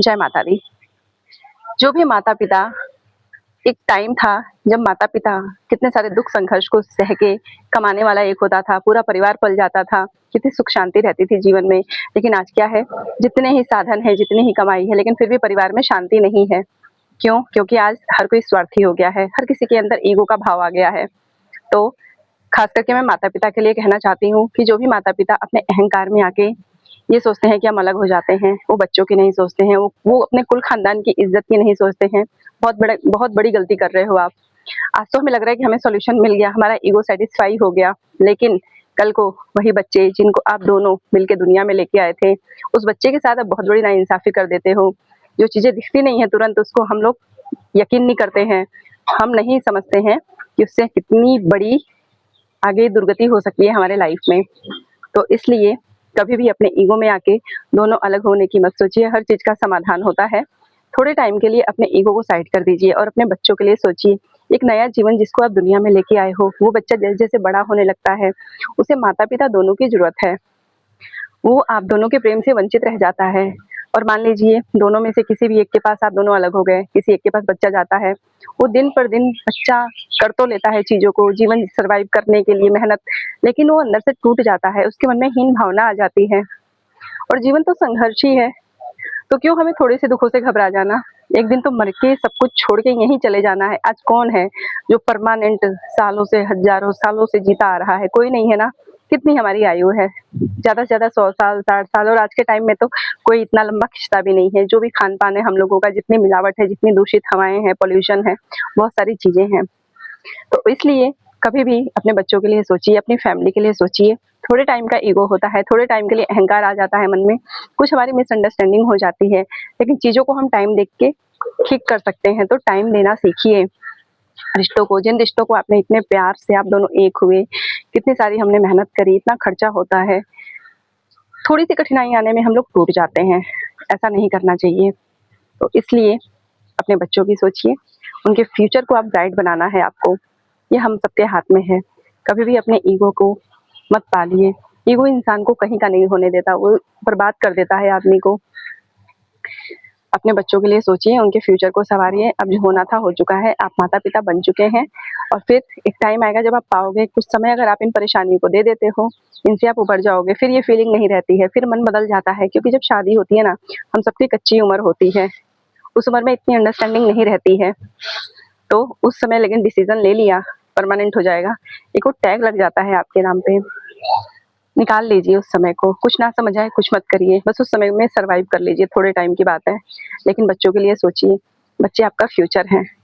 जय माता दी। जो भी माता-पिता एक टाइम था जब माता-पिता कितने सारे दुःख संघर्ष को सह के कमाने वाला एक होता था, पूरा परिवार पल जाता था, कितनी सुख शांति रहती थी जीवन में। लेकिन आज क्या है, जितने ही साधन हैं, जितनी ही कमाई है, लेकिन फिर भी परिवार में शांति नहीं है। क्यों? क्योंकि आज हर कोई स्वार्थी हो गया है, हर किसी के अंदर ईगो का भाव आ गया है। तो खास करके मैं माता-पिता के लिए कहना चाहती हूँ कि जो भी माता-पिता अपने अहंकार में आके ये सोचते हैं कि हम अलग हो जाते हैं, वो बच्चों की नहीं सोचते हैं, वो अपने कुल खानदान की इज़्ज़त की नहीं सोचते हैं, बहुत बड़ी गलती कर रहे हो आप। आज तो हमें लग रहा है कि हमें सॉल्यूशन मिल गया, हमारा ईगो सैटिस्फाई हो गया, लेकिन कल को वही बच्चे जिनको आप दोनों मिलके दुनिया में लेके आए थे, उस बच्चे के साथ आप बहुत बड़ी नाइंसाफ़ी कर देते हो। जो चीज़ें दिखती नहीं है तुरंत उसको हम लोग यकीन नहीं करते हैं, हम नहीं समझते हैं कि उससे कितनी बड़ी आगे दुर्गति हो सकती है हमारे लाइफ में। तो इसलिए कभी भी अपने ईगो में आके दोनों अलग होने की मत सोचिए, हर चीज़ का समाधान होता है। थोड़े टाइम के लिए अपने ईगो को साइड कर दीजिए और अपने बच्चों के लिए सोचिए। एक नया जीवन जिसको आप दुनिया में लेके आए हो, वो बच्चा जैसे-जैसे बड़ा होने लगता है, उसे माता-पिता दोनों की ज़रूरत है। वो आप दोनों के प्रेम से वंचित रह जाता है। और मान लीजिए दोनों में से किसी भी एक के पास आप दोनों अलग हो गए, किसी एक के पास बच्चा जाता है, वो दिन पर दिन बच्चा कर तो लेता है चीज़ों को, जीवन सर्वाइव करने के लिए मेहनत, लेकिन वो अंदर से टूट जाता है, उसके मन में हीन भावना आ जाती है। और जीवन तो संघर्ष ही है, तो क्यों हमें थोड़े से दुखों से घबरा जाना? एक दिन तो मर के सब कुछ छोड़ के यहीं चले जाना है। आज कौन है जो परमानेंट सालों से, हज़ारों सालों से जीता आ रहा है? कोई नहीं है ना। कितनी हमारी आयु है? ज़्यादा से ज़्यादा 100 साल, 60 साल, और आज के टाइम में तो कोई इतना लंबा खिंचता भी नहीं है। जो भी खान-पान है हम लोगों का, जितनी मिलावट है, जितनी दूषित हवाएँ हैं, पॉल्यूशन है, बहुत सारी चीज़ें हैं। तो इसलिए कभी भी अपने बच्चों के लिए सोचिए, अपनी फैमिली के लिए सोचिए। थोड़े टाइम का ईगो होता है, थोड़े टाइम के लिए अहंकार आ जाता है मन में, कुछ हमारी मिसअंडरस्टैंडिंग हो जाती है, लेकिन चीज़ों को हम टाइम देख के ठीक कर सकते हैं, तो टाइम देना सीखिए। रिश्तों को, जिन रिश्तों को आपने इतने प्यार से आप दोनों एक हुए, कितनी सारी हमने मेहनत करी, इतना खर्चा होता है, थोड़ी-सी कठिनाई आने में हम लोग टूट जाते हैं, ऐसा नहीं करना चाहिए। तो इसलिए अपने बच्चों की सोचिए, उनके फ्यूचर को आप ब्राइट बनाना है आपको, ये हम सबके हाथ में है। कभी भी अपने ईगो को मत पालिए, ईगो इंसान को कहीं का नहीं होने देता, वो बर्बाद कर देता है आदमी को। अपने बच्चों के लिए सोचिए, उनके फ्यूचर को सँवारिए, अब जो होना था हो चुका है, आप माता-पिता बन चुके हैं और फिर एक टाइम आएगा जब आप पाओगे, कुछ समय अगर आप इन परेशानियों को दे देते हो, इनसे आप उबर जाओगे, फिर ये फीलिंग नहीं रहती है, फिर मन बदल जाता है, क्योंकि जब शादी होती है ना, हम सबकी कच्ची उम्र होती है, उस उम्र में इतनी अंडरस्टैंडिंग नहीं रहती है, तो उस समय लेकिन डिसीज़न ले लिया, परमानेंट हो जाएगा, एक वो टैग लग जाता है आपके नाम पे। निकाल लीजिए उस समय को, कुछ ना समझ आए कुछ मत करिए, बस उस समय में सर्वाइव कर लीजिए, थोड़े टाइम की बात है। लेकिन बच्चों के लिए सोचिए, बच्चे आपका फ्यूचर हैं।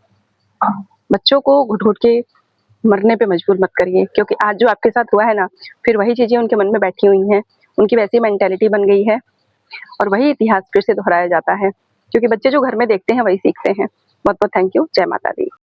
बच्चों को घुट-घुट के मरने पे मजबूर मत करिए, क्योंकि आज जो आपके साथ हुआ है ना, फिर वही चीज़ें उनके मन में बैठी हुई हैं, उनकी वैसी मेंटालिटी बन गई है और वही इतिहास फिर से दोहराया जाता है, क्योंकि बच्चे जो घर में देखते हैं वही सीखते हैं। बहुत-बहुत थैंक यू। जय माता दी।